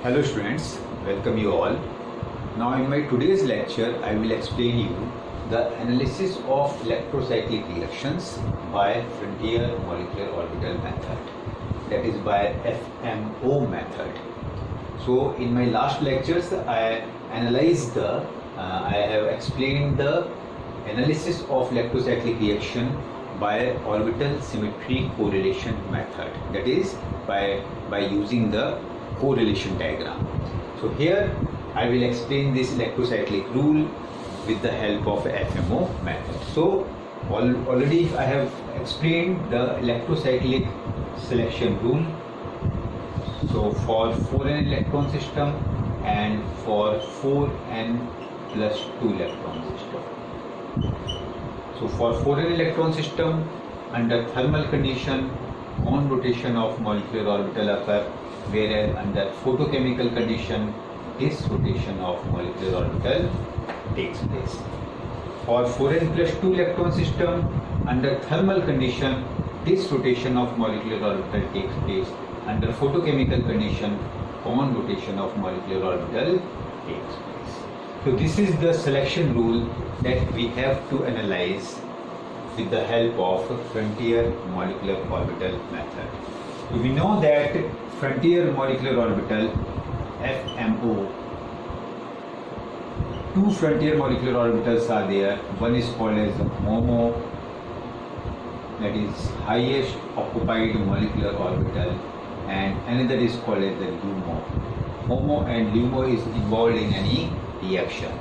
Hello students, welcome you all. Now in my today's lecture I will explain you the analysis of electrocyclic reactions by frontier molecular orbital method, that is by FMO method. So in my last lectures I have explained the analysis of electrocyclic reaction by orbital symmetry correlation method, that is by using the correlation diagram. So here I will explain this electrocyclic rule with the help of FMO method. So already I have explained the electrocyclic selection rule. So for 4n electron system and for 4n plus 2 electron system. So for 4n electron system, under thermal condition on rotation of molecular orbital occur, whereas under photochemical condition disrotation of molecular orbital takes place. For 4n plus 2 electron system, under thermal condition disrotation of molecular orbital takes place. Under photochemical condition on rotation of molecular orbital takes place. So this is the selection rule that we have to analyze with the help of frontier molecular orbital method. So we know that frontier molecular orbital FMO, two frontier molecular orbitals are there. One is called as HOMO, that is highest occupied molecular orbital, and another is called as the LUMO. HOMO and LUMO is involved in any reaction.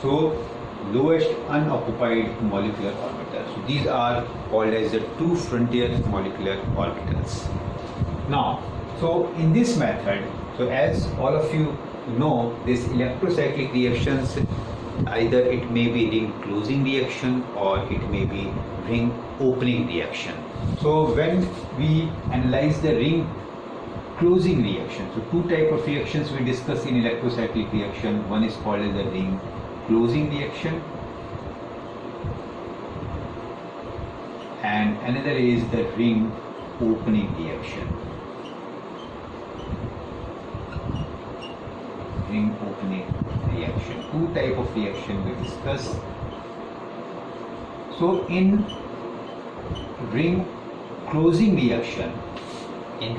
So lowest unoccupied molecular orbital. So these are called as the two frontier molecular orbitals. Now, so in this method, so as all of you know, this electrocyclic reactions, either it may be ring closing reaction or it may be ring opening reaction. So when we analyze the ring closing reaction, so two types of reactions we discuss in electrocyclic reaction. One is called as the ring closing reaction and another is the ring opening reaction. Ring opening reaction. Two types of reaction we discuss. So in ring closing reaction, in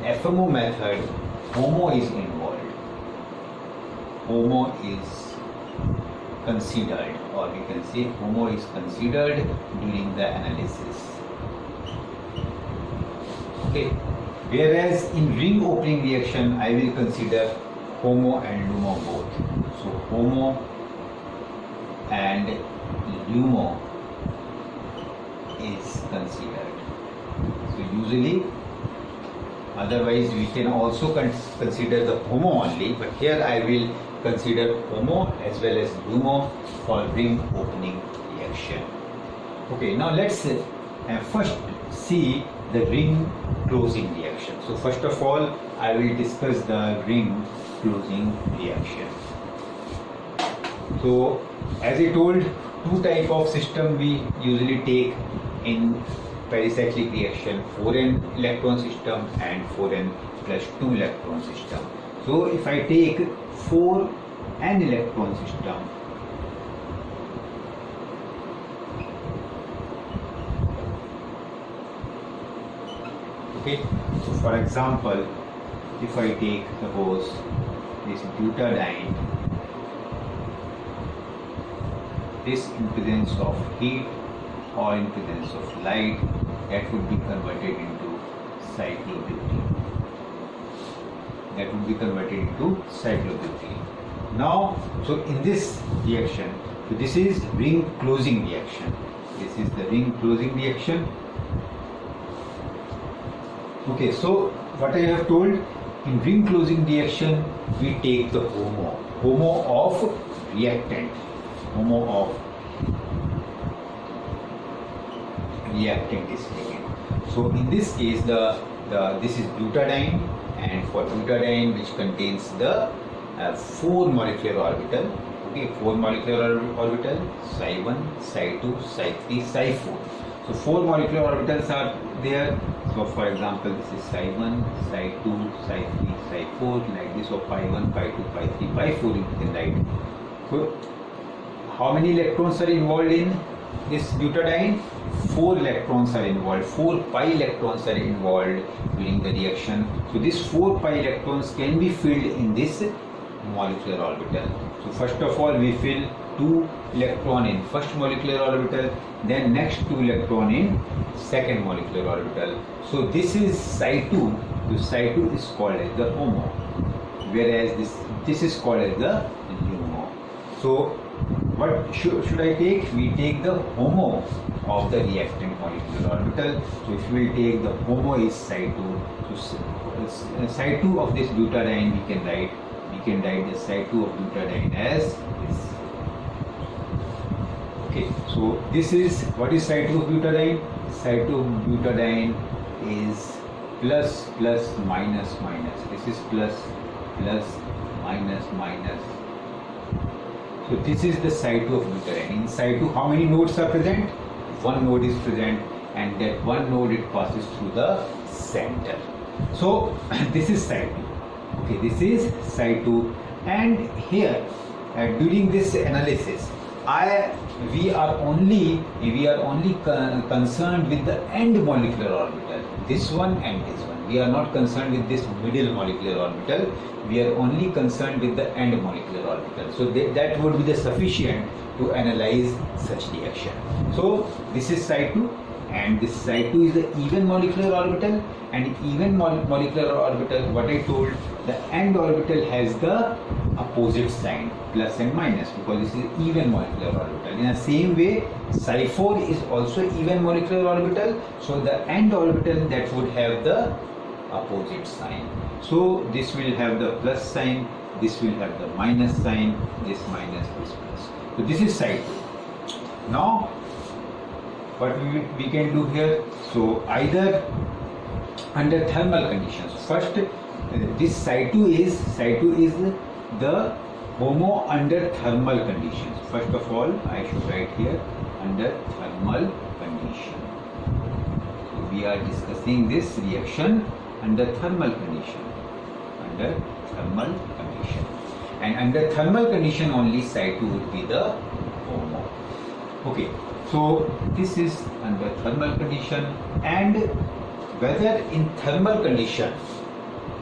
FMO method, HOMO is involved. HOMO is considered, or we can say HOMO is considered during the analysis. Okay. Whereas in ring opening reaction, I will consider HOMO and LUMO both. So HOMO and LUMO is considered. So usually, otherwise we can also consider the HOMO only, but here I will consider HOMO as well as LUMO for ring opening reaction. Okay, now let's first see the ring closing reaction. So first of all, I will discuss the ring closing reaction. So as I told, two type of system we usually take in pericyclic reaction, 4n electron system and 4n plus 2 electron system. So if I take 4n electron system, okay, so for example, if I take suppose this butadiene, this impedance of heat or impedance of light, that would be converted into cyclobutene. That would be converted into cyclobutene. Now, so in this reaction, so this is ring closing reaction. This is the ring closing reaction. Okay, so what I have told, in ring closing reaction, we take the HOMO of reactant. HOMO of reactant is taken. So in this case, this is butadiene, and for butadiene, which contains the 4 molecular orbital. Okay, 4 molecular orbital, psi 1, psi 2, psi 3, psi 4. So 4 molecular orbitals are there. So for example, this is psi 1, psi 2, psi 3, psi 4, like this, or pi 1, pi 2, pi 3, pi 4 you can write. So how many electrons are involved in this butadiene? 4 electrons are involved, 4 pi electrons are involved during the reaction. So these 4 pi electrons can be filled in this molecular orbital. So first of all we fill 2 electron in first molecular orbital, then next 2 electron in second molecular orbital. So this is psi 2. So psi 2 is called as the HOMO, whereas this is called as the LUMO. So what should I take? We take the HOMO of the reactant molecular orbital. So if we take the HOMO is psi 2, so psi 2 of this butadiene we can write the psi 2 of butadiene as this. Okay, so this is, what is psi 2 of butadiene? Psi 2 of butadiene is plus plus minus minus. This is plus plus minus minus. So this is the psi 2 of butadiene. In psi 2 how many nodes are present? One node is present, and that one node it passes through the center. So this is psi 2. Okay, this is psi 2, and here during this analysis we are only concerned with the end molecular orbital, this one and this one. We are not concerned with this middle molecular orbital. We are only concerned with the end molecular orbital. So that would be the sufficient to analyze such reaction. So this is psi 2, and this psi 2 is the even molecular orbital, and even molecular orbital, what I told, the end orbital has the opposite sign, plus and minus, because this is even molecular orbital. In the same way, psi 4 is also even molecular orbital, so the end orbital that would have the opposite sign. So this will have the plus sign, this will have the minus sign, this minus, this plus. So this is psi 2. Now what we can do here, so either under thermal conditions, first this psi 2 is the HOMO under thermal conditions. First of all I should write here under thermal condition. So we are discussing this reaction under thermal condition, and under thermal condition only psi 2 would be the HOMO. Okay, so this is under thermal condition, and whether in thermal condition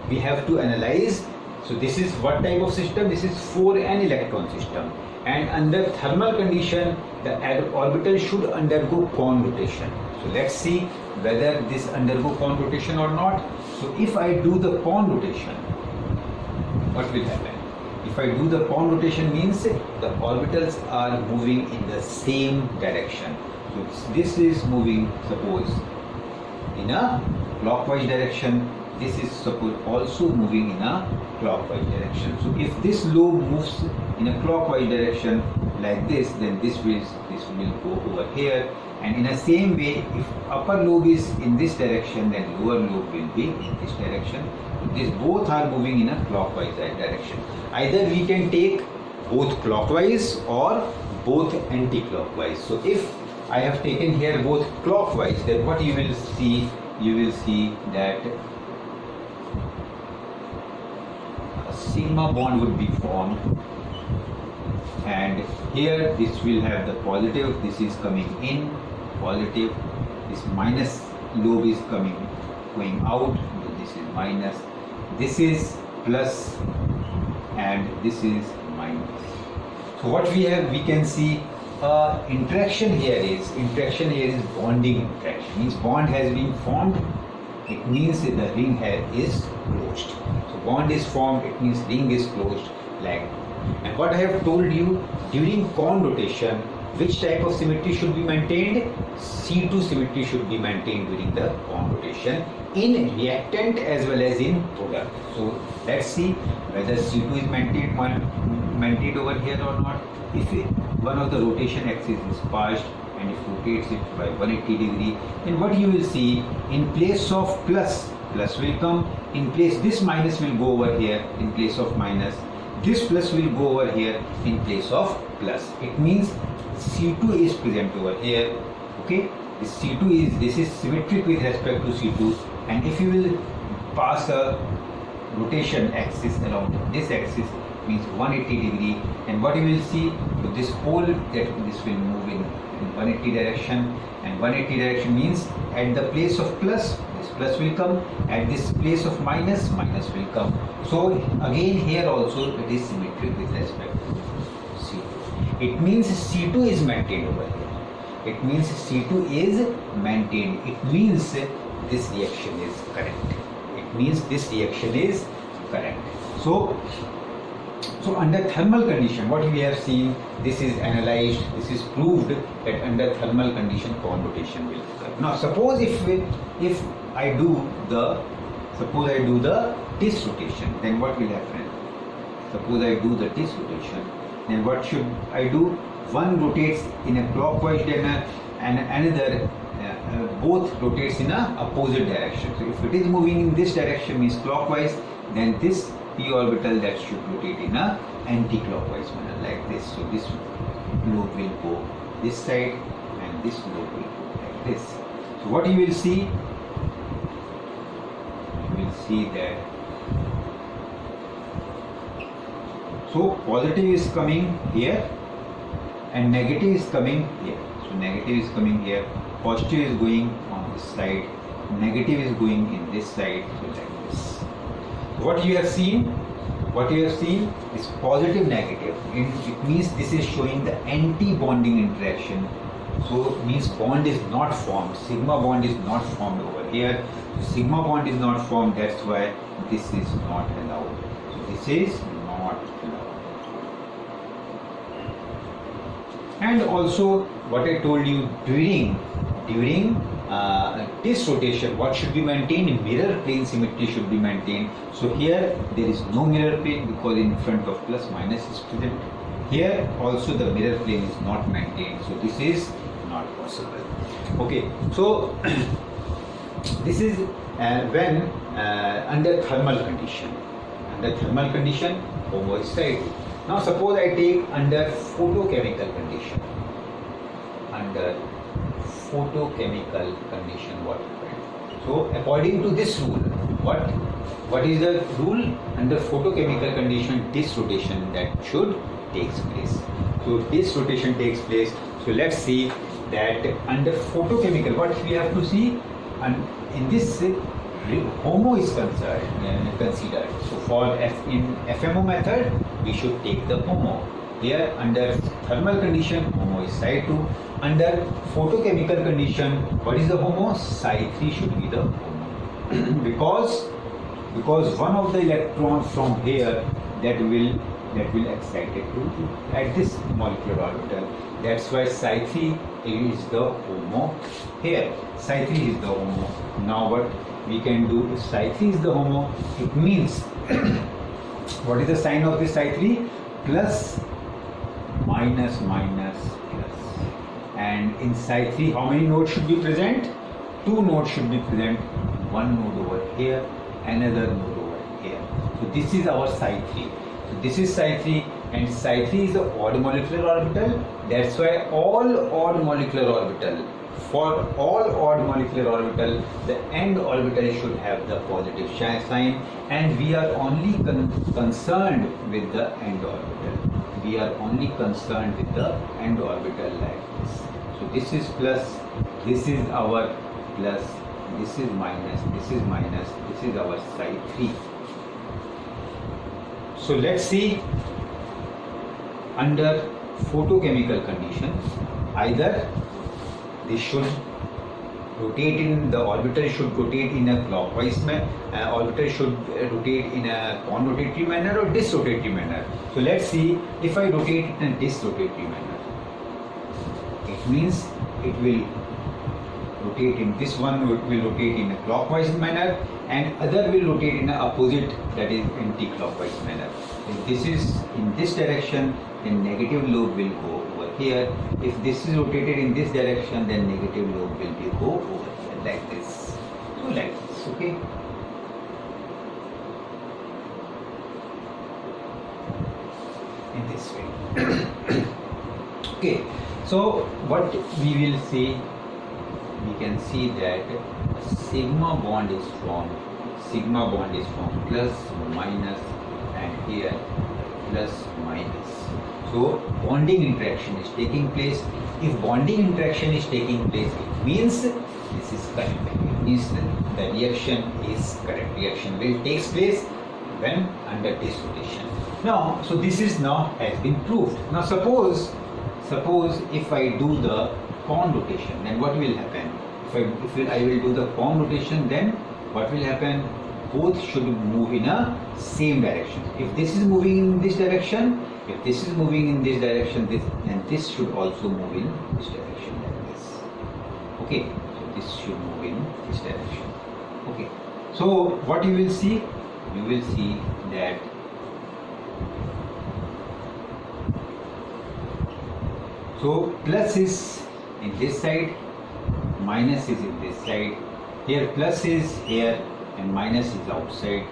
we have to analyze. So this is what type of system? This is 4n electron system, and under thermal condition the orbital should undergo conrotation. So let's see whether this undergo conrotation or not. So if I do the conrotation, what will happen? If I do the conrotation means the orbitals are moving in the same direction. So this is moving, suppose, in a clockwise direction. This is suppose also moving in a clockwise direction. So if this lobe moves in a clockwise direction like this, then this will go over here. And in the same way, if upper lobe is in this direction, then lower lobe will be in this direction. These both are moving in a clockwise direction. Either we can take both clockwise or both anti-clockwise. So if I have taken here both clockwise, then what you will see? You will see that a sigma bond would be formed, and here this will have the positive, this is coming in, positive, this minus lobe is going out, this is minus, this is plus, and this is minus. So what we have, we can see interaction here is bonding interaction, means bond has been formed, it means that the ring here is closed. So bond is formed, it means ring is closed, like. And what I have told you, during conrotation, which type of symmetry should be maintained? C2 symmetry should be maintained during the conrotation in reactant as well as in product. So let's see whether C2 is maintained over here or not. If one of the rotation axis is passed and it rotates it by 180 degree, then what you will see, in place of plus will come, in place this minus will go over here in place of minus, this plus will go over here in place of plus. It means C2 is present over here, okay, this is symmetric with respect to C2, and if you will pass a rotation axis along this axis, means 180 degree, and what you will see, so this whole this will move in 180 direction, and 180 direction means at the place of plus, this plus will come, at this place of minus, minus will come. So again here also it is symmetric with respect to C2. It means C2 is maintained over here. It means C2 is maintained. It means this reaction is correct. It means this reaction is correct. So under thermal condition, what we have seen, this is analyzed, this is proved that under thermal condition conrotation will occur. Now suppose if I do the disrotation, then what will happen? Suppose I do the disrotation, then what should I do? One rotates in a clockwise direction and another both rotates in a opposite direction. So if it is moving in this direction, means clockwise, then this p orbital that should rotate in a anti-clockwise manner like this. So this lobe will go this side and this lobe will go like this. So what you will see? You will see that so positive is coming here and negative is coming here. So negative is coming here, positive is going on this side, negative is going in this side, so like this. What you have seen is positive negative. It means this is showing the anti-bonding interaction. So it means bond is not formed. Sigma bond is not formed over here. So sigma bond is not formed. That's why this is not allowed. So this is not allowed. And also what I told you during this rotation, what should be maintained? Mirror plane symmetry should be maintained. So here there is no mirror plane because in front of plus minus is present. Here also the mirror plane is not maintained. So this is not possible. Okay, so this is when under thermal condition. Under thermal condition, HOMO is side. Now suppose I take under photochemical condition. Under photochemical condition, what happened? So according to this rule, what is the rule? Under photochemical condition, disrotation that should takes place. So disrotation takes place. So let's see that under photochemical, what we have to see, and in this HOMO is considered. So for in FMO method, we should take the HOMO. Here under thermal condition, HOMO is psi 2. Under photochemical condition, what is the HOMO? Psi 3 should be the HOMO. because one of the electron from here that will excited to at this molecular orbital. That's why psi 3 is the HOMO here. Psi 3 is the HOMO. Now what we can do, if psi 3 is the HOMO, it means what is the sign of this psi 3? Plus, minus, minus, plus. And in psi 3, how many nodes should be present? 2 nodes should be present. One node over here, another node over here. So this is our psi 3. So this is psi 3, and psi 3 is the odd molecular orbital. That's why all odd molecular orbital, for all odd molecular orbital, the end orbital should have the positive sign, and we are only concerned with the end orbital. We are only concerned with the end orbital like this. So this is plus, this is our plus, this is minus, this is minus, this is our psi 3. So let's see, under photochemical condition, either this should rotate in, the orbital should rotate in a clockwise manner, orbital should rotate in a conrotatory manner or disrotatory manner. So let's see, if I rotate it in a disrotatory manner, it means it will rotate in, this one will rotate in a clockwise manner and other will rotate in a opposite, that is anti-clockwise manner. If this is in this direction, then negative lobe will go over here. If this is rotated in this direction, then negative lobe will be go over here like this. So like this, okay. In this way. Okay. So what we will see we can see that a sigma bond is formed. Sigma bond is formed, plus, minus, and here plus, minus. So bonding interaction is taking place. If bonding interaction is taking place, it means this is correct. It means the reaction is correct. Reaction will take place when under this rotation. Now, so this is now has been proved. Now suppose if I do the Kohn rotation, then what will happen? If I will do the Kohn rotation, then what will happen? Both should move in a same direction. If this is moving in this direction, if this is moving in this direction, then this should also move in this direction like this. Okay, so this should move in this direction. Okay, so what you will see? You will see that so plus is in this side, minus is in this side. Here plus is here and minus is outside.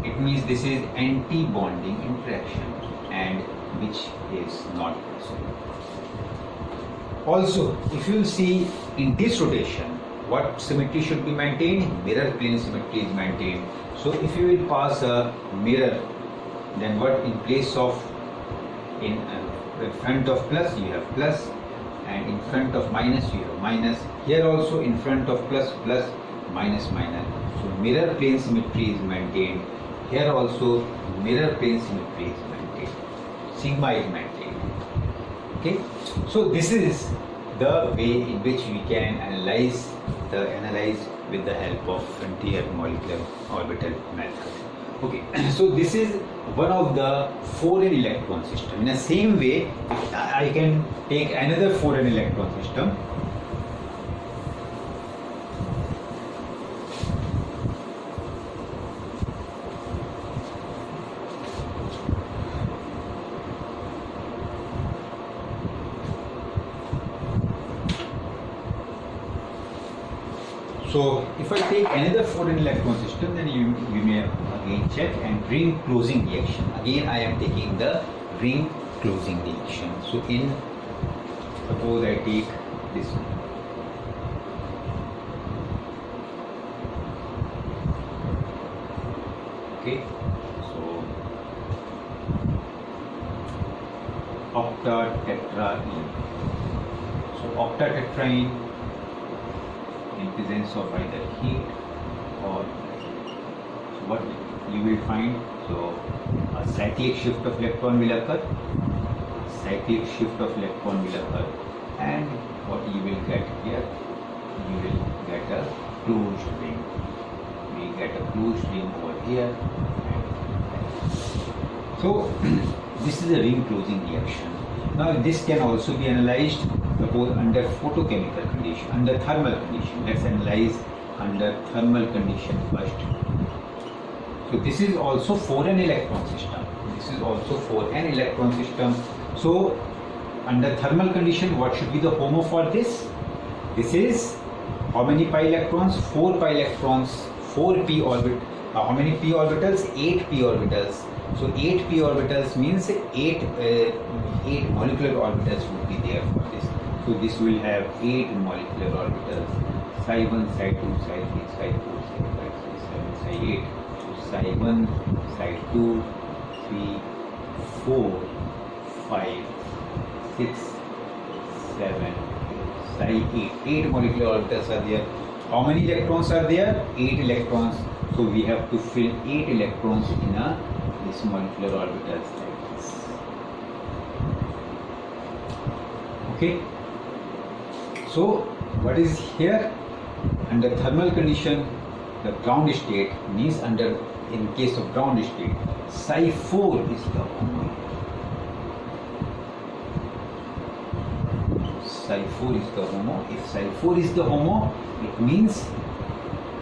It means this is anti-bonding interaction, and which is not possible. Also, if you see in this rotation, what symmetry should be maintained? Mirror plane symmetry is maintained. So if you will pass a mirror, then what in place of in front of plus you have plus, and in front of minus you have minus. Here also in front of plus, plus, minus, minus. So mirror plane symmetry is maintained. Here also mirror plane symmetry is maintained. Sigma is maintained. Okay. So this is the way in which we can analyze with the help of frontier molecular orbital method. Okay, so this is one of the foreign electron system. In the same way, I can take another foreign electron system. So if I take another foreign electron system, then we may again check and ring closing reaction. Again I am taking the ring closing reaction. So in suppose I take this one. Okay, so octatetraene. So octatetraene in presence of either heat or what you will find. So a cyclic shift of electron will occur. Cyclic shift of electron will occur, and what you will get here? You will get a closed ring. We get a closed ring over here. So this is a ring closing reaction. Now this can also be analyzed. Suppose under photochemical condition, under thermal condition. Let's analyze under thermal condition first. So this is also foreign electron system. This is also foreign electron system. So under thermal condition, what should be the HOMO for this? This is how many pi electrons? 4 pi electrons, 4 p orbit. How many p orbitals? 8 p orbitals. So 8 p orbitals means 8 molecular orbitals would be there for this. So this will have 8 molecular orbitals. Psi 1, Psi 2, Psi 3, Psi 4, Psi 5, Psi 7, Psi 8. So Psi 1, Psi 2, 3, 4, 5, 6, 7, Psi 8. 8 molecular orbitals are there. How many electrons are there? 8 electrons. So we have to fill 8 electrons in this molecular orbitals like this. Okay. So what is here? Under thermal condition, the ground state means in case of ground state, Psi 4 is the HOMO. Psi 4 is the HOMO. If Psi 4 is the HOMO, it means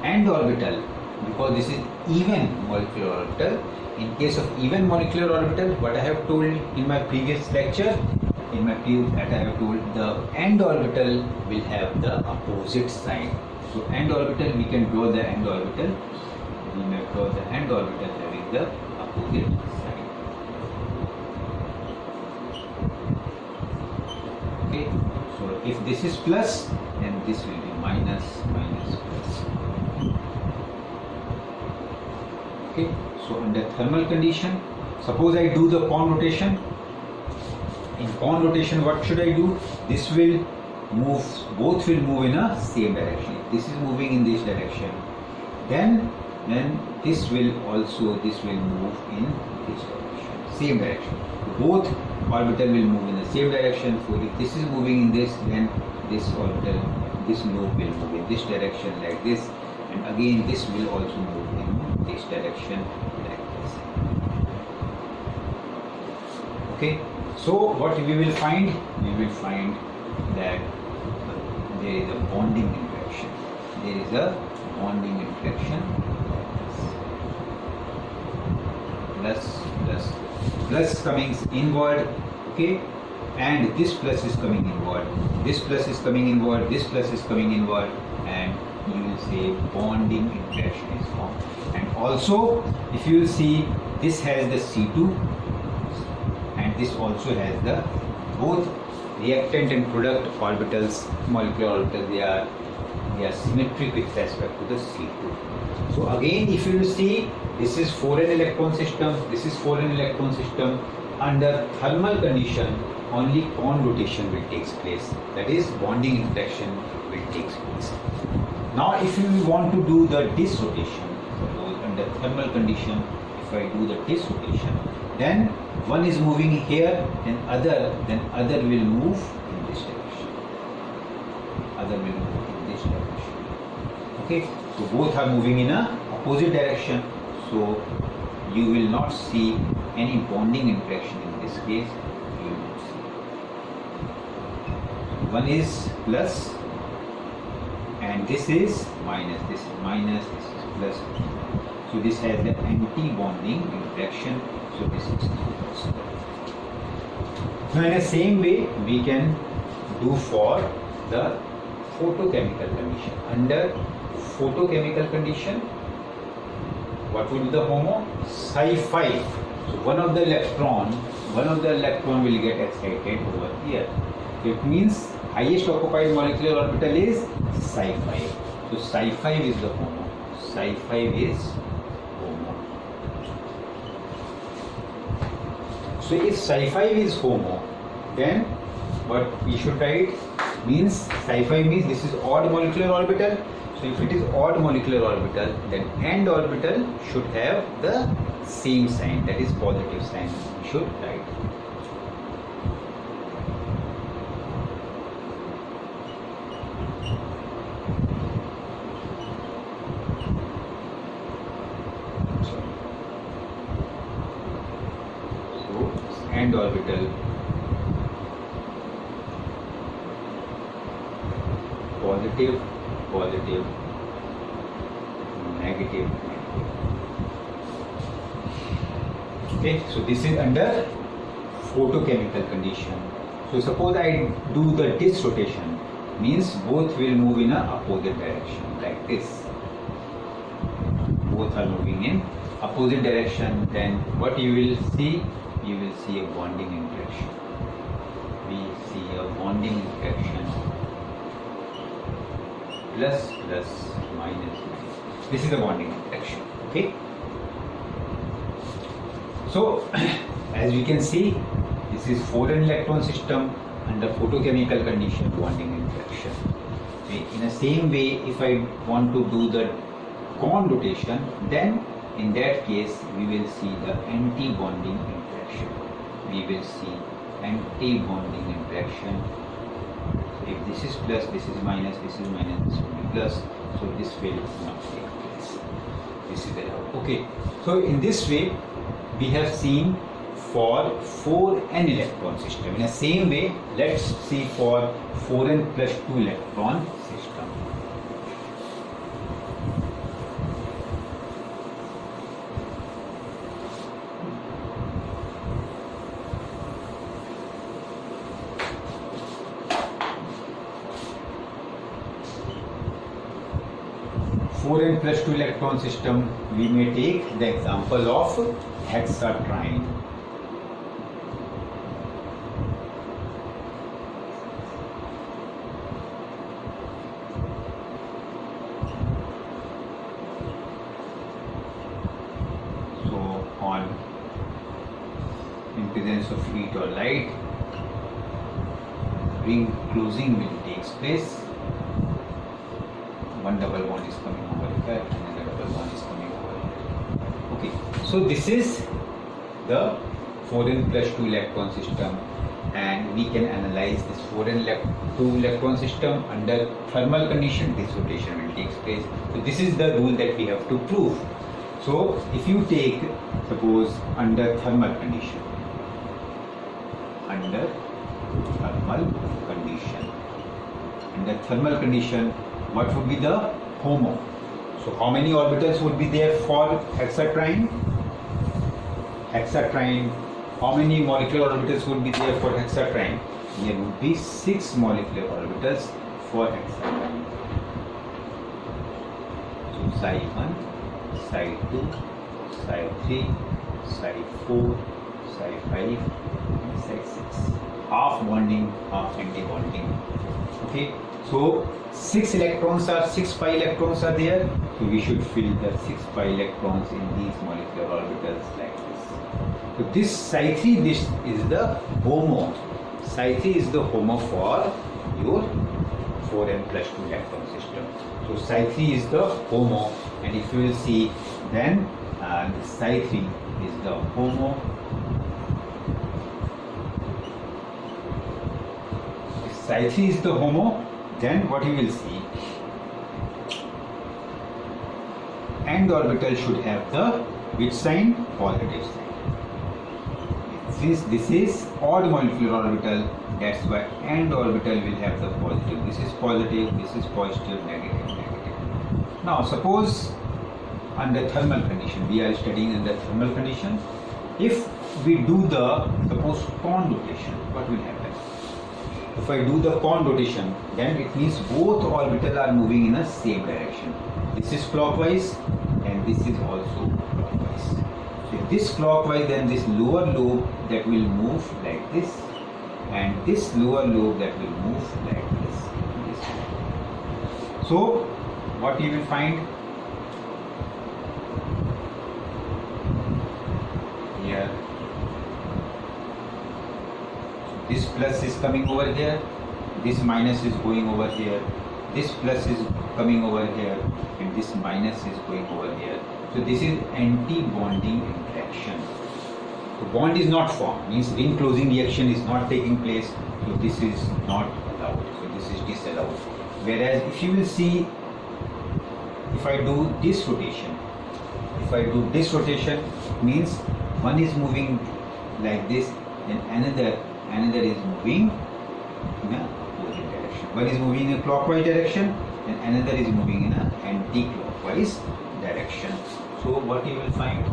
end orbital, because this is even molecular orbital. In case of even molecular orbital, what I have told in my previous lecture, that I have told, the end orbital will have the opposite sign. So end orbital, we can draw the end orbital. We may draw the end orbital having the opposite sign. Okay, so So if this is plus, then this will be minus, minus, plus. Okay, so under thermal condition, suppose I do the Kohn rotation. In Kohn rotation, what should I do? This will move, both will move in a same direction. This is moving in this direction. Then this will move in this direction, same direction. Both orbital will move in the same direction. So if this is moving in this, then this orbital, this loop will move in this direction like this, and again this will also move in this direction like this. Okay, so what we will find? We will find that there is a bonding interaction. There is a bonding interaction. Plus coming inward, okay, and this plus is coming inward, this plus is coming inward, this plus is coming inward, and you will say bonding interaction is formed. And also, if you will see, this has the C2 and this also has the both reactant and product orbitals, molecular orbitals, they are symmetric with respect to the C2. So again, if you will see, this is 4n electron system, this is 4n electron system. Under thermal condition, only Kohn rotation will take place. That is, bonding interaction will take place. Now, if you want to do the disk rotation, suppose under thermal condition, if I do the disk rotation, then one is moving here, then other will move in this direction. Other will move in this direction. Okay, so both are moving in a opposite direction. So you will not see any bonding interaction in this case. You will not see. One is plus, and this is minus. This is minus. This is plus. So this has the anti-bonding interaction. So this is plus. Now in the same way, we can do for the photochemical condition. Under photochemical condition, what will be the HOMO? Psi5. So one of the electron will get excited over here. So it means highest occupied molecular orbital is Psi5. So Psi5 is the HOMO. Psi5 is HOMO. So if Psi5 is HOMO, then what we should write means Psi5 means this is odd molecular orbital. So if it is odd molecular orbital, then end orbital should have the same sign, that is positive sign. We should write. So end orbital positive, positive, negative. Okay, so this is under photochemical condition. So suppose I do the disk rotation, means both will move in a opposite direction like this. Both are moving in opposite direction. Then what you will see? You will see a bonding interaction. We see a bonding interaction. Plus, plus, minus, minus. This is the bonding interaction. Okay. So, as we can see, this is 4n electron system under photochemical condition bonding interaction. Okay. In the same way, if I want to do the Kohn rotation, then in that case we will see the anti-bonding interaction. We will see anti-bonding interaction. If this is plus, this is minus, this will be plus. So this will not take place. This is the law. Okay. So in this way, we have seen for 4n electron system. In the same way, let's see for 4n plus 2 electron system. For 4n plus 2 electron system, we may take the example of hexatriene. presence of heat or light, ring closing will takes place. One double bond is coming over here, and another double bond is coming over here. Okay, so this is the 4n plus 2 electron system, and we can analyze this 2 electron system under thermal condition. This rotation will take place. So this is the rule that we have to prove. So if you take, suppose under thermal condition, under thermal condition, what would be the HOMO? So how many orbitals would be there for hexatrine? How many molecular orbitals would be there for hexatrine? There would be 6 molecular orbitals for hexatrine. So psi 1, psi 2, psi 3, psi 4, psi 5, and psi 6. Half bonding, half anti-bonding. Okay, so 6 pi electrons are there. So we should fill the 6 pi electrons in these molecular orbitals like this. So this psi 3, this is the HOMO. Psi 3 is the HOMO for your 4n plus 2 electron system. So psi 3 is the HOMO, and if you will see, then psi 3 is the HOMO. If psi 3 is the HOMO, then what you will see, end orbital should have the which sign? Positive sign. Since this is odd molecular orbital, that's why end orbital will have the positive. This is positive, this is positive, negative, negative. Now suppose under thermal condition, we are studying under thermal condition. If we do the, suppose, Kohn rotation, what will happen? If I do the Kohn rotation, then it means both orbitals are moving in the same direction. This is clockwise and this is also clockwise. So if this clockwise, then this lower lobe that will move like this, and this lower lobe that will move like this. So what you will find here, this plus is coming over here, this minus is going over here, this plus is coming over here, and this minus is going over here. So this is anti-bonding interaction. So bond is not formed, means ring closing reaction is not taking place. So this is not allowed. So this is disallowed. Whereas if you will see, if I do this rotation, means one is moving like this, then another is moving in a opposite direction. One is moving in a clockwise direction, and another is moving in an anti-clockwise direction. So what you will find?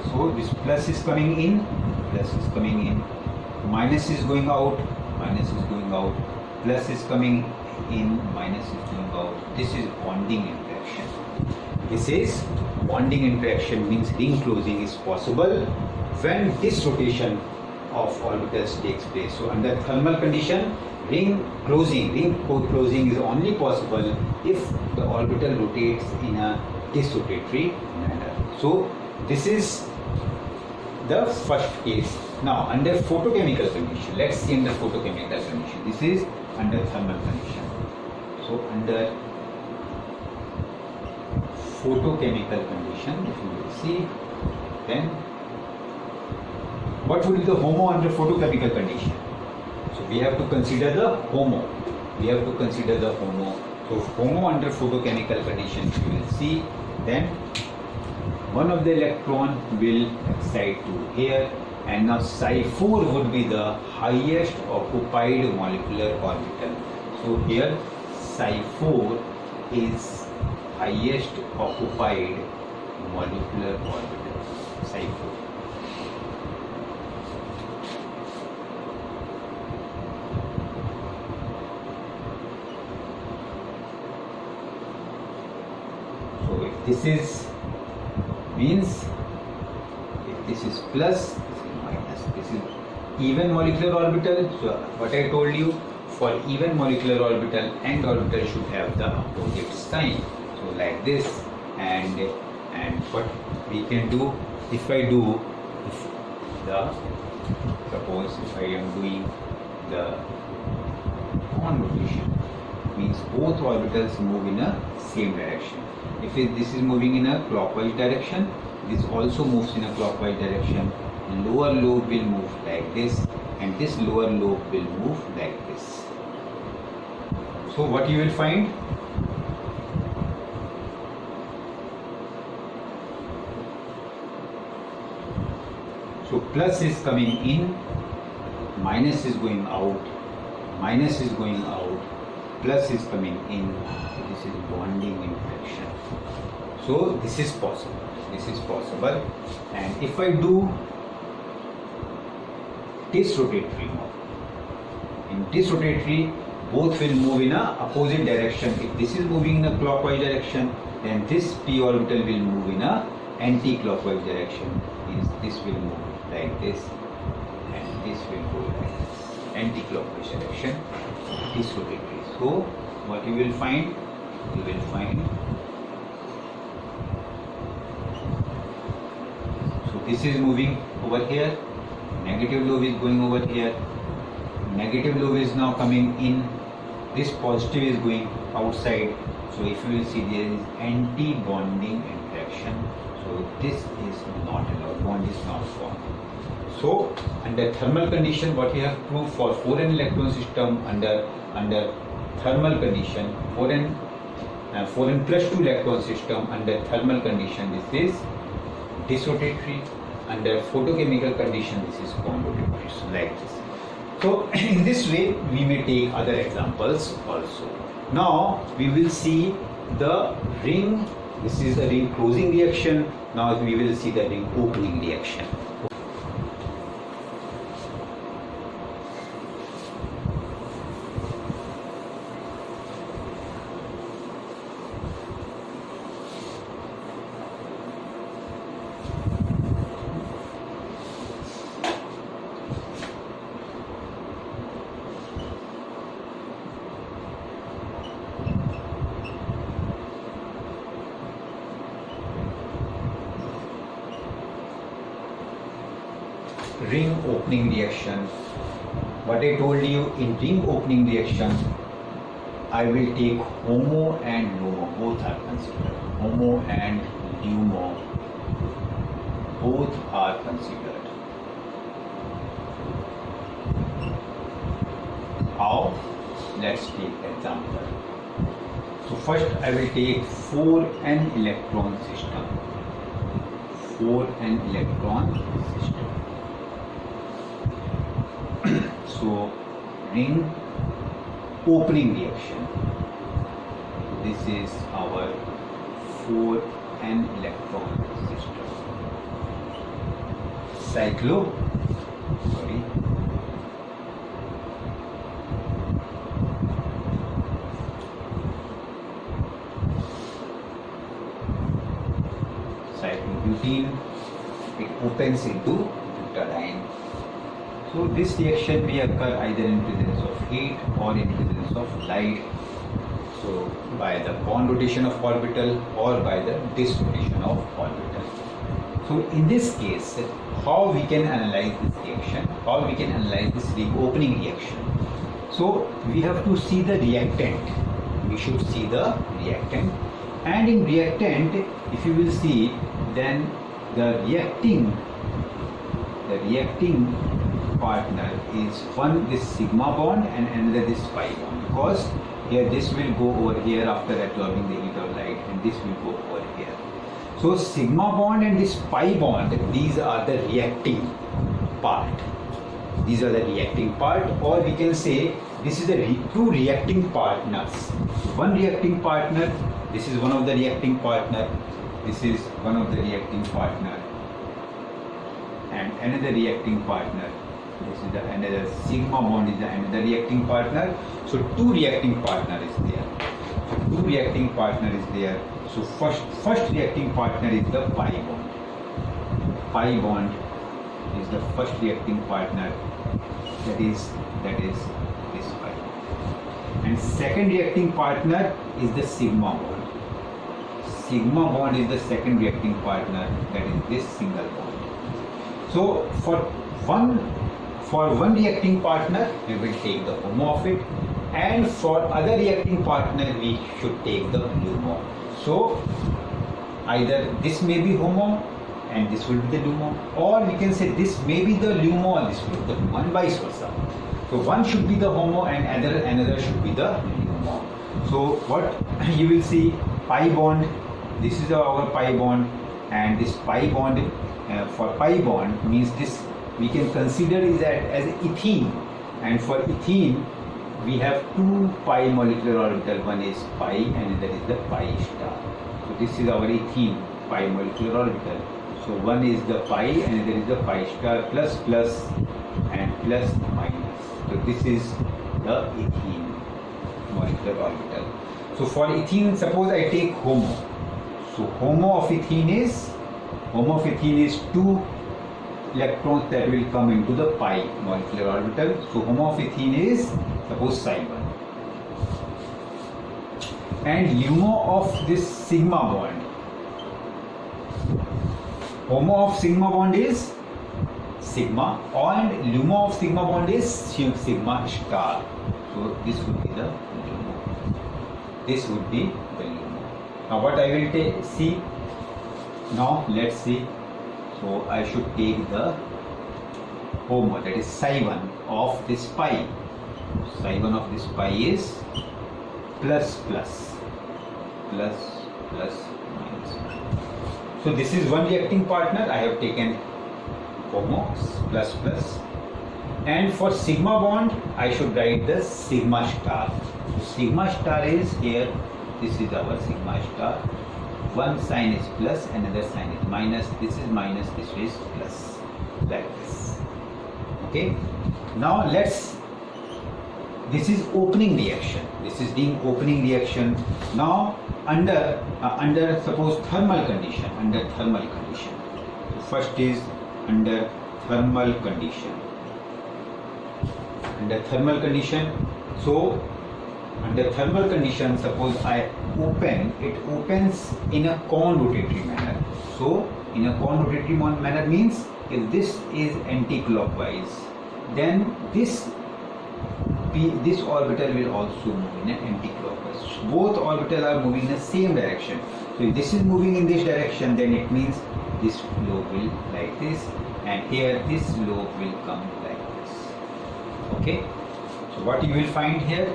So this plus is coming in, minus is going out, plus is coming in, minus is going out. This is bonding interaction. This is bonding interaction, means ring closing is possible when this rotation of orbitals takes place. So under thermal condition, ring closing is only possible if the orbital rotates in a disrotatory manner. So this is the first case. Now under photochemical condition, let's see under photochemical condition. This is under thermal condition. So under photochemical condition, if you will see, then what would be the HOMO under photochemical condition? So we have to consider the HOMO. So HOMO under photochemical condition, you will see, then one of the electron will excite to here, and now psi 4 would be the highest occupied molecular orbital. So here psi 4 is highest occupied molecular orbital, psi 4. So if this is means, if this is plus, this is minus, this is even molecular orbital. So what I told you, for even molecular orbital, end orbital should have the opposite sign. So So like this, and what we can do, if I do, suppose if I am doing the convolution, means both orbitals move in a same direction. If this is moving in a clockwise direction, this also moves in a clockwise direction. Lower lobe will move like this, and this lower lobe will move like this. So what you will find? So plus is coming in, minus is going out, minus is going out, plus is coming in. This is bonding interaction. So this is possible. This is possible. And if I do this rotatory move, in this rotatory, both will move in a opposite direction. If this is moving in a clockwise direction, then this p orbital will move in a anti-clockwise direction. Means this will move like this, and this will go like this, anti-clockwise direction. This rotatory. So what you will find? You will find. So this is moving over here. Negative lobe is going over here. Negative lobe is now coming in. This positive is going outside. So if you will see, there is anti-bonding interaction. So this is not allowed. Bond is not formed. So under thermal condition, what we have proved for 4n electron system, under thermal condition, 4n plus 2 electron system under thermal condition, this is disrotatory. Under photochemical condition, this is conrotatory. So like this. So in this way, we may take other examples also. Now we will see the ring. This is the ring closing reaction. Now we will see the ring opening reaction. Ring opening reaction. What I told you, in ring opening reaction, I will take HOMO and LUMO, both are considered. HOMO and LUMO, both are considered. How? Let's take example. So first I will take 4n electron system. 4n electron system. So ring opening reaction. This is our 4n electron system. Cyclobutene, it opens into butadiene. So this reaction may occur either in presence of heat or in presence of light. So by the bond rotation of orbital or by the disrotation of orbital. So in this case, how we can analyze this reaction? How we can analyze this ring opening reaction? So we have to see the reactant. We should see the reactant. And in reactant, if you will see, then the reacting partner is one this sigma bond and another this pi bond, because here this will go over here after absorbing the heat of light, and this will go over here. So sigma bond and this pi bond, these are the reacting part. These are the reacting part, or we can say this is the two reacting partners. One reacting partner, this is one of the reacting partner, this is one of the reacting partner, and another reacting partner. This is the another sigma bond is the another reacting partner. So two reacting partner is there. So two reacting partner is there. So first reacting partner is the pi bond. Pi bond is the first reacting partner. That is this pi. And second reacting partner is the sigma bond. sigma bond is the second reacting partner, that is this single bond. So for one reacting partner we will take the HOMO of it, and for other reacting partner we should take the LUMO. So either this may be HOMO and this will be the LUMO, or we can say this may be the LUMO and this will be the HOMO, and vice versa. So one should be the HOMO and another should be the LUMO. So what you will see, pi bond, this is our pi bond, and this pi bond, for pi bond means this we can consider is as ethene, and for ethene we have two pi molecular orbital, one is pi and another is the pi star. So this is our ethene pi molecular orbital. So one is the pi and another is the pi star, plus plus and plus minus. So this is the ethene molecular orbital. So for ethene, suppose I take HOMO. So HOMO of ethene is two electrons that will come into the pi molecular orbital. So HOMO of ethene is suppose psi 1. And LUMO of this sigma bond. HOMO of sigma bond is sigma, and LUMO of sigma bond is sigma star. So this would be the LUMO. This would be the LUMO. Now what I will see. Now let's see. So I should take the HOMO, that is psi 1 of this pi. Psi 1 of this pi is plus plus minus. So this is one reacting partner. I have taken HOMO plus plus, and for sigma bond I should write the sigma star. Sigma star is here. This is our sigma star. One sign is plus, another sign is minus. This is minus, this is plus, like this. Okay. Now this is opening reaction. This is the opening reaction. Now under suppose thermal condition. So first is under thermal condition. So under thermal condition, suppose I open, it opens in a cone rotatory manner. So in a cone rotatory manner means if this is anti-clockwise, then this orbital will also move in an anti-clockwise. Both orbitals are moving in the same direction. So if this is moving in this direction, then it means this lobe will like this, and here this lobe will come like this. Okay. So what you will find here?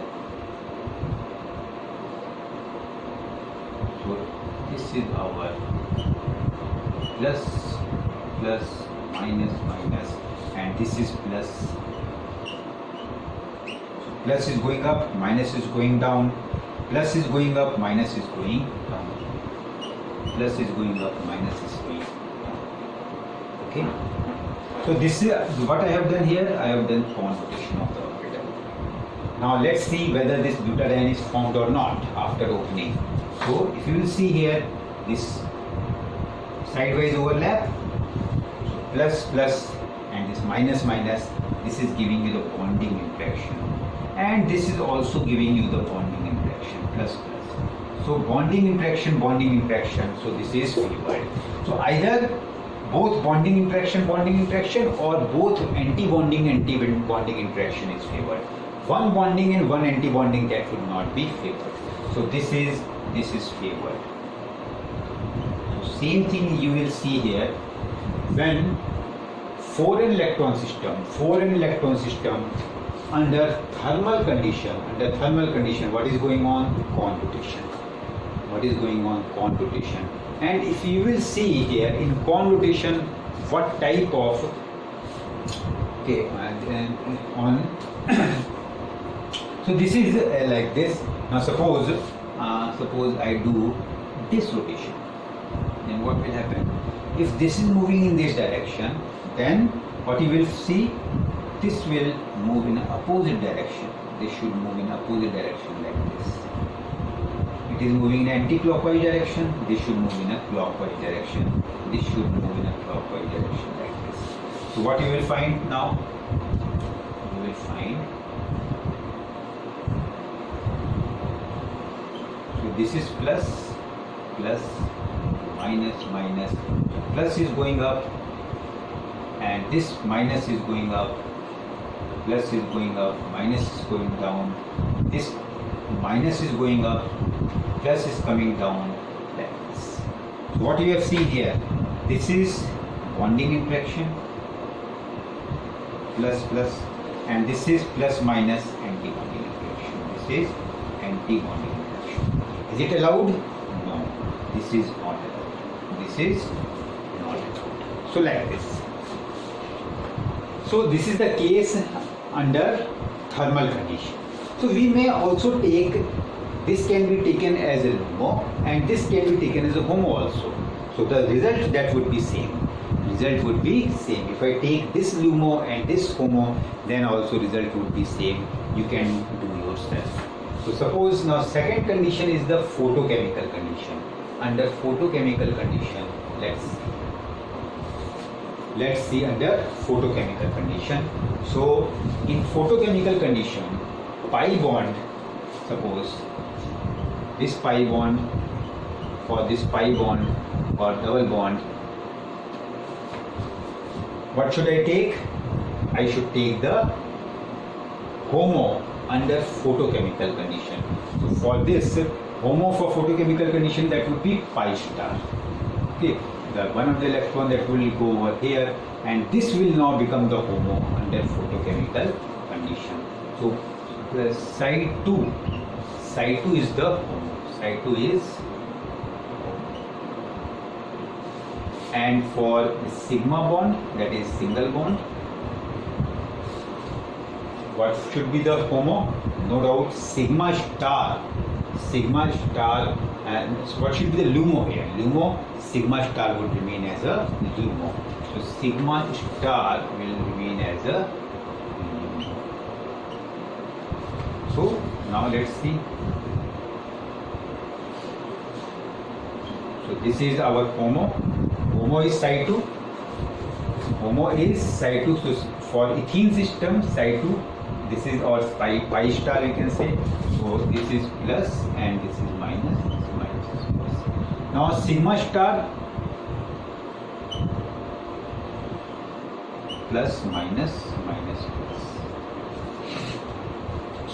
So this is our plus, minus, and this is plus. Plus is going up, minus is going down. Plus is going up, minus is going down. Plus is going up, minus is going down. Okay. So this is what I have done here. I have done cone rotation of the orbital. Now let's see whether this butadiene is formed or not after opening. So if you will see here, this sidewise overlap, plus and this minus, this is giving you the bonding interaction, and this is also giving you the bonding interaction, plus. So bonding interaction, so this is favored. So either both bonding interaction, or both anti-bonding interaction is favored. One bonding and one anti-bonding, that would not be favored. So this is favored. So same thing you will see here when foreign electron system under thermal condition, what is going on? Cone rotation. And if you will see here in cone rotation, what type of so this is like this. Now suppose I do this rotation, then what will happen? If this is moving in this direction, then what you will see, this will move in opposite direction. This should move in opposite direction like this. It is moving in anti-clockwise direction. This should move in a clockwise direction. This should move in a clockwise direction like this. So what you will find now? You will find. So this is plus plus, minus, minus, plus is going up, and this minus is going up, plus is going up, minus is going down, this minus is going up, plus is coming down, like this. So what you have seen here, this is bonding interaction, plus plus, and this is plus minus anti-bonding interaction. This is anti-bonding interaction. Is it allowed? No. This is not allowed. This is not allowed. So like this. So this is the case under thermal condition. So we may also take, this can be taken as a LUMO and this can be taken as a HOMO also. So the result that would be same. Result would be same. If I take this LUMO and this HOMO, then also result would be same. You can do yourself. So suppose now second condition is the photochemical condition. Under photochemical condition, let's see under photochemical condition. So in photochemical condition, pi bond, suppose this pi bond or this pi bond or double bond, what should I take? I should take the HOMO under photochemical condition. So for this HOMO for photochemical condition, that would be pi star. Okay, the one of the electron that will go over here, and this will now become the HOMO under photochemical condition. So the side 2 is the HOMO, side 2 is HOMO. And for the sigma bond, that is single bond, what should be the HOMO? No doubt sigma star, and what should be the LUMO here? LUMO, sigma star would remain as a LUMO. So sigma star will remain as a LUMO. So now let's see. So this is our HOMO. HOMO is side 2. HOMO is side 2. So for ethene system, side 2. This is our pi star, we can say. So this is plus and this is minus. This is minus, this is plus. Now sigma star, plus minus minus plus.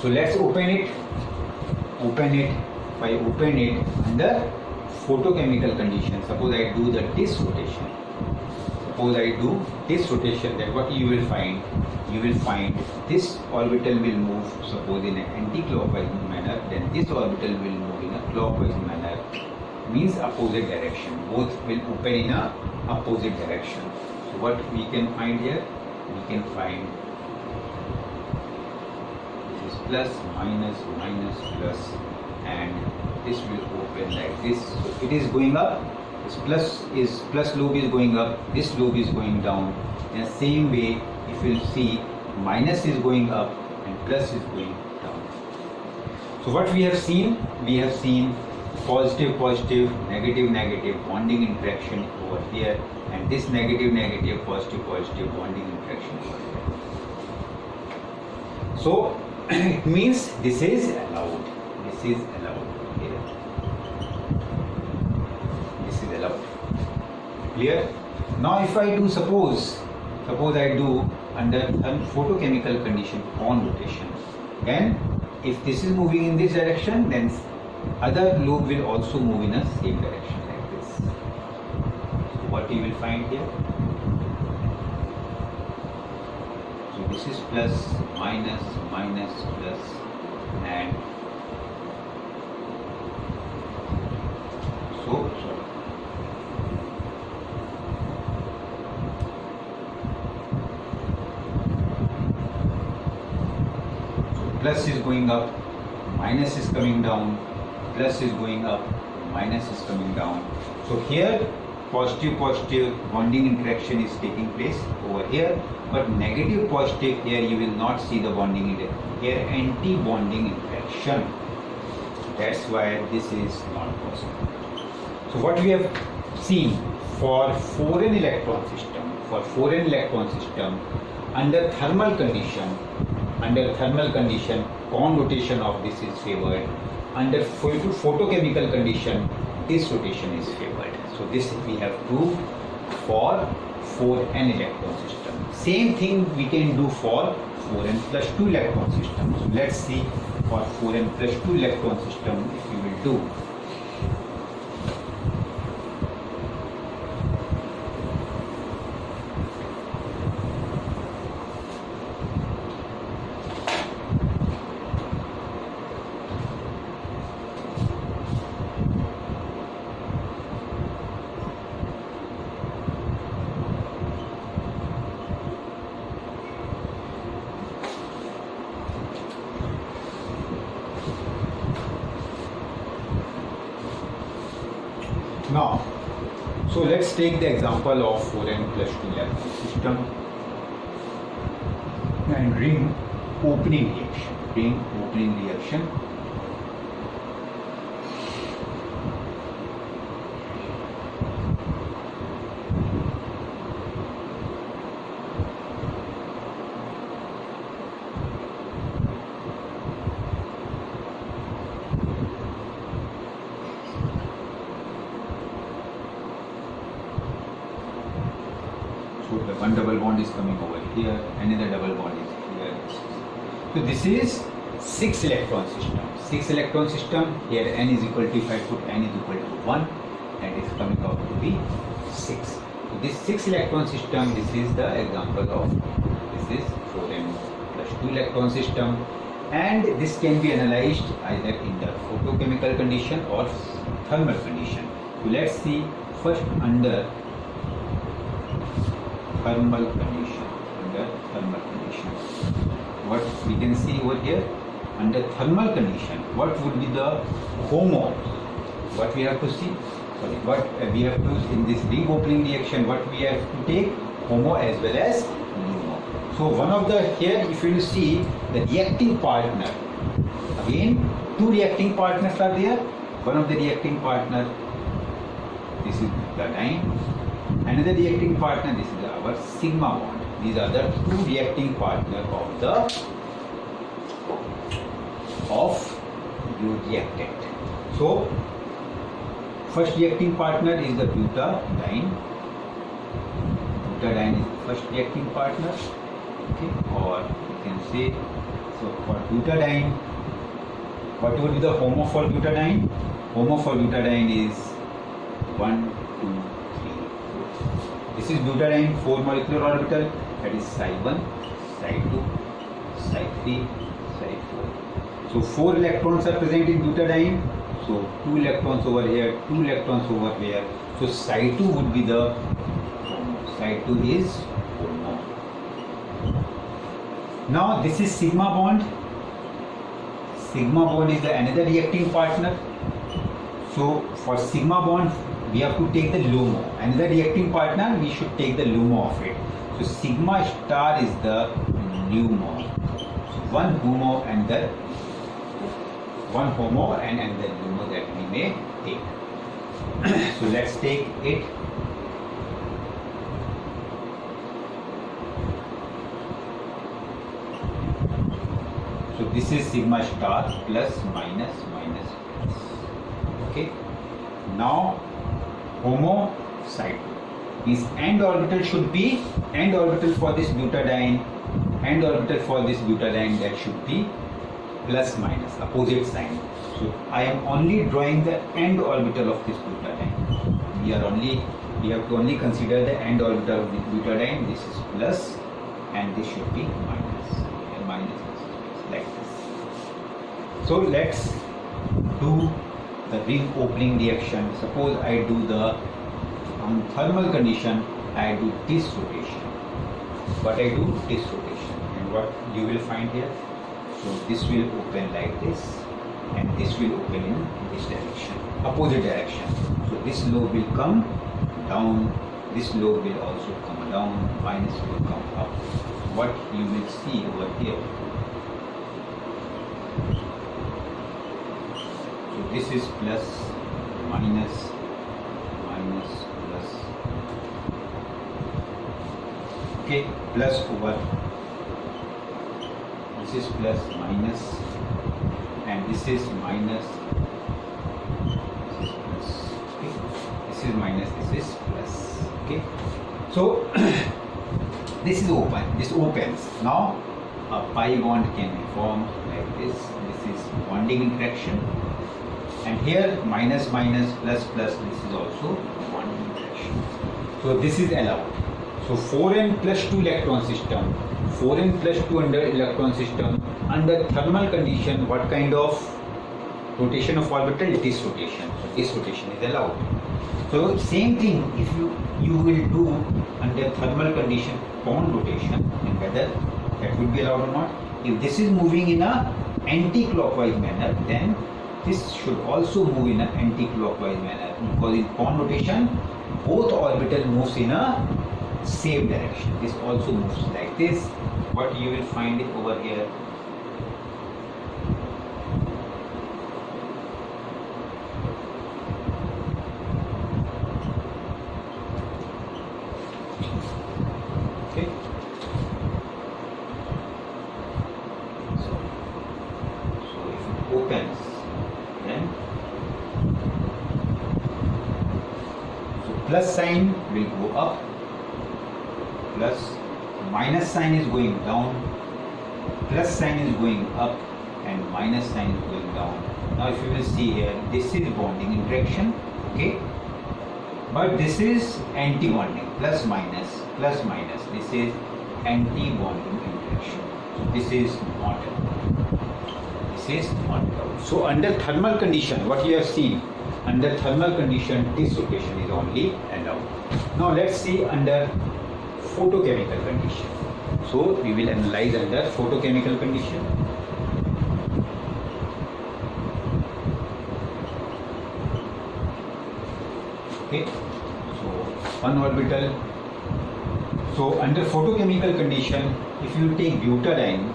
So let's open it. If I open it under photochemical condition, suppose I do the disk rotation. Then what you will find? You will find this orbital will move, suppose in an anti-clockwise manner, then this orbital will move in a clockwise manner, means opposite direction. Both will open in a opposite direction. So what we can find here? We can find this is plus, minus, minus, plus, and this will open like this. So it is going up. This plus lobe is going up, this lobe is going down. In the same way, if you see, minus is going up and plus is going down. So what we have seen positive, positive, negative, negative bonding interaction over here, and this negative, negative, positive, positive bonding interaction over here. So it means this is allowed. This is allowed here. Clear? Now if I do suppose I do under photochemical condition on rotation, then if this is moving in this direction, then other lobe will also move in a same direction like this. So what you will find here? So this is plus, minus, minus, plus, and so plus is going up, minus is coming down, plus is going up, minus is coming down. So here positive positive bonding interaction is taking place over here, but negative positive here you will not see the bonding interaction. Here anti-bonding interaction. That's why this is not possible. So what we have seen for foreign electron system, under thermal condition, connotation of this is favored. Under photochemical condition, this rotation is favored. So this we have proved for 4n electron system. Same thing we can do for 4n plus 2 electron system. So let's see for 4n plus 2 electron system if we will do. Now, so let's take the example of 4n plus 2 electron system and ring opening reaction. Ring opening reaction. So the one double bond is coming over here, another double bond is here. So this is 6 electron system. 6 electron system, here n is equal to, if I put n is equal to 1, and it's coming out to be 6. So this 6 electron system, this is the example of, this is 4n plus 2 electron system, and this can be analyzed either in the photochemical condition or thermal condition. So let's see first under thermal condition. Under thermal condition, what we can see over here, under thermal condition, what would be the HOMO? What we have to see? Sorry, what we have to, in this ring opening reaction, what we have to take? HOMO as well as LUMO. So one of the, here if you see the reacting partner, again 2 reacting partners are there. One of the reacting partner, this is the diene. Another reacting partner, this is our sigma bond. These are the 2 reacting partners of your reactant. So first reacting partner is the butadiene. Butadiene is the first reacting partner. Okay, or you can say, so for butadiene, what would be the HOMO for butadiene? HOMO for butadiene is 1, 2, 3, 4. This is butadiene 4 molecular orbital, that is psi 1, psi 2, psi 3, psi 4. So 4 electrons are present in butadiene. So 2 electrons over here, 2 electrons over here. So psi 2 would be the HOMO. Psi 2 is HOMO. Now this is sigma bond. Sigma bond is the another reacting partner. So for sigma bond, we have to take the LUMO. Another reacting partner, we should take the LUMO of it. So sigma star is the LUMO. One HOMO and the one HOMO and the LUMO that we may take. So let's take it. So this is sigma star plus minus minus plus. Okay. Now HOMO side means end orbital should be, end orbital for this butadiene, end orbital for this butadiene, that should be plus minus opposite sign. So I am only drawing the end orbital of this butadiene. We have to only consider the end orbital of the butadiene. This is plus and this should be minus. And minus like this. So let's do the ring opening reaction. Suppose I do the thermal condition, I do this rotation. What I do? This rotation. And what you will find here? So this will open like this and this will open in this direction, opposite direction. So this lobe will come down, this lobe will also come down, minus will come up. What you will see over here. So this is plus, minus, minus, plus. Okay, plus over. This is plus, minus, and this is minus, this is plus. is minus, this is plus. Okay, so this is open, this opens. Now a pi bond can be formed like this. This is bonding interaction, and here minus minus plus plus, this is also bonding interaction. So this is allowed. So 4n plus 2 electron system, 4n plus 2 under electron system, under thermal condition, what kind of rotation of orbital? This rotation. So this rotation is allowed. So same thing, if you will do under thermal condition bond rotation, and whether that would be allowed or not. If this is moving in a anti-clockwise manner, then this should also move in an anti-clockwise manner, because in bond rotation both orbital moves in a same direction. This also moves like this. What you will find it over here. Okay. So if it opens, then so plus sign will go up, plus minus sign is going down, plus sign is going up, and minus sign is going down. Now if you will see here, this is bonding interaction, okay, but this is anti-bonding, plus minus, this is anti-bonding interaction. So this is not allowed. This is not allowed. So under thermal condition, what you have seen, under thermal condition this rotation is only allowed. Now let's see under photochemical condition. So we will analyze under photochemical condition. Okay, so one orbital. So under photochemical condition, if you take butadiene,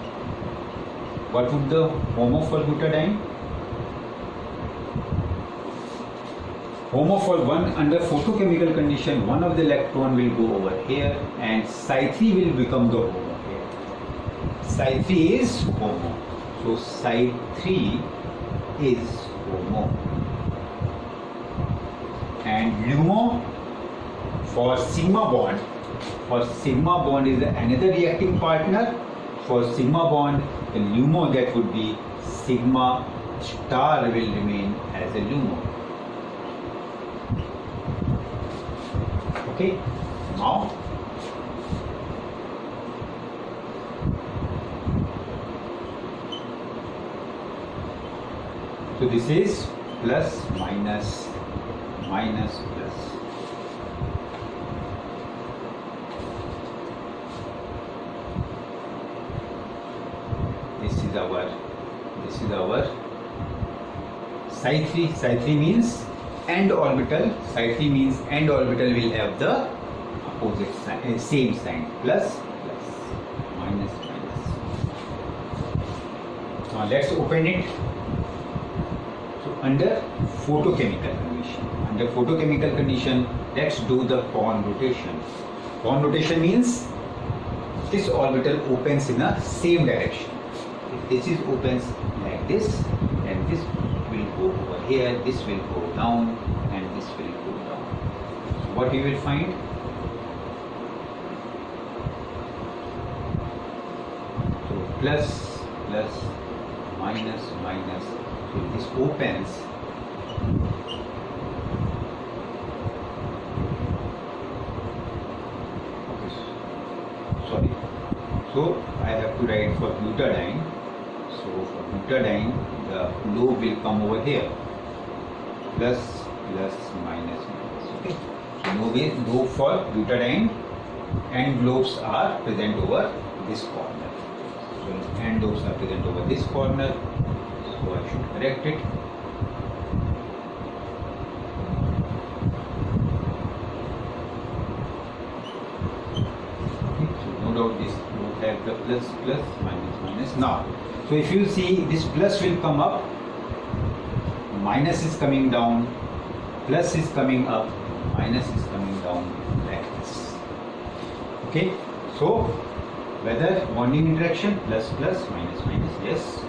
what would the HOMO for butadiene? HOMO for one, under photochemical condition, one of the electron will go over here and Psi3 will become the HOMO here. Psi3 is HOMO. So Psi3 is HOMO. And LUMO for sigma bond. For sigma bond is another reacting partner. For sigma bond, the LUMO, that would be sigma star, will remain as a LUMO. Okay, now so this is plus minus minus plus. This is our Psi3. Psi3 means end orbital. Psi3 means end orbital will have the opposite sign, same sign, plus plus, minus minus. Now let's open it. So under photochemical condition. Under photochemical condition, let's do the bond rotation. Bond rotation means this orbital opens in a same direction. If this is opens like this, then this will go over here, this will go down, and this will go down. So what you will find? So plus plus, minus minus. So this opens. Sorry. So I have to write for butadiene. So for butadiene, the lobe will come over here. Plus plus minus minus. Okay. So lobe for butadiene and lobes are present over this corner. So and lobes are present over this corner. So I should correct it. This will have the plus plus minus minus. Now, so if you see, this plus will come up, minus is coming down, plus is coming up, minus is coming down, like this. Okay, so whether bonding interaction, plus plus minus minus, yes,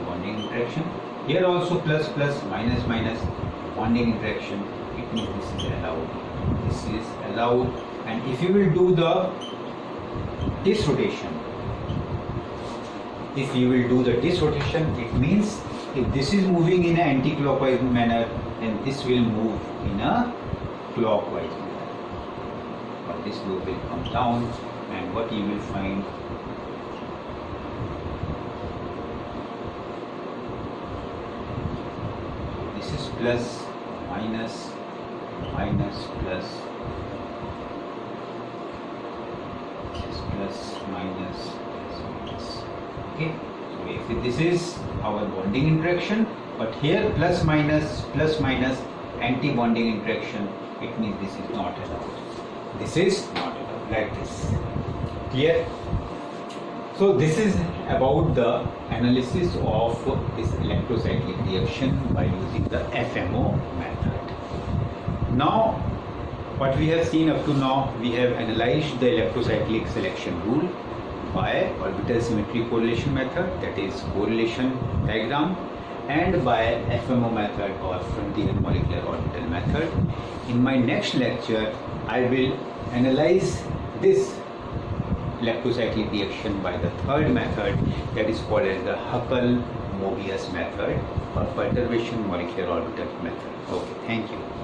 bonding interaction. Here also plus plus minus minus, bonding interaction. It it means this is allowed. This is allowed. And if you will do the disrotation, it means if this is moving in an anti-clockwise manner, then this will move in a clockwise manner. But this loop will come down, and what you will find, this is plus, minus, minus, plus, this is plus, minus, plus, minus. Okay, so if this is our bonding interaction, but here plus minus, anti-bonding interaction, it means this is not allowed. This is not allowed, like this. Clear? So this is about the analysis of this electrocyclic reaction by using the FMO method. Now, what we have seen up to now, we have analyzed the electrocyclic selection rule by orbital symmetry correlation method, that is correlation diagram, and by FMO method or frontier molecular orbital method. In my next lecture, I will analyze this electrocyclic reaction by the third method, that is called as the Huckel-Mobius method or perturbation molecular orbital method. Okay, thank you.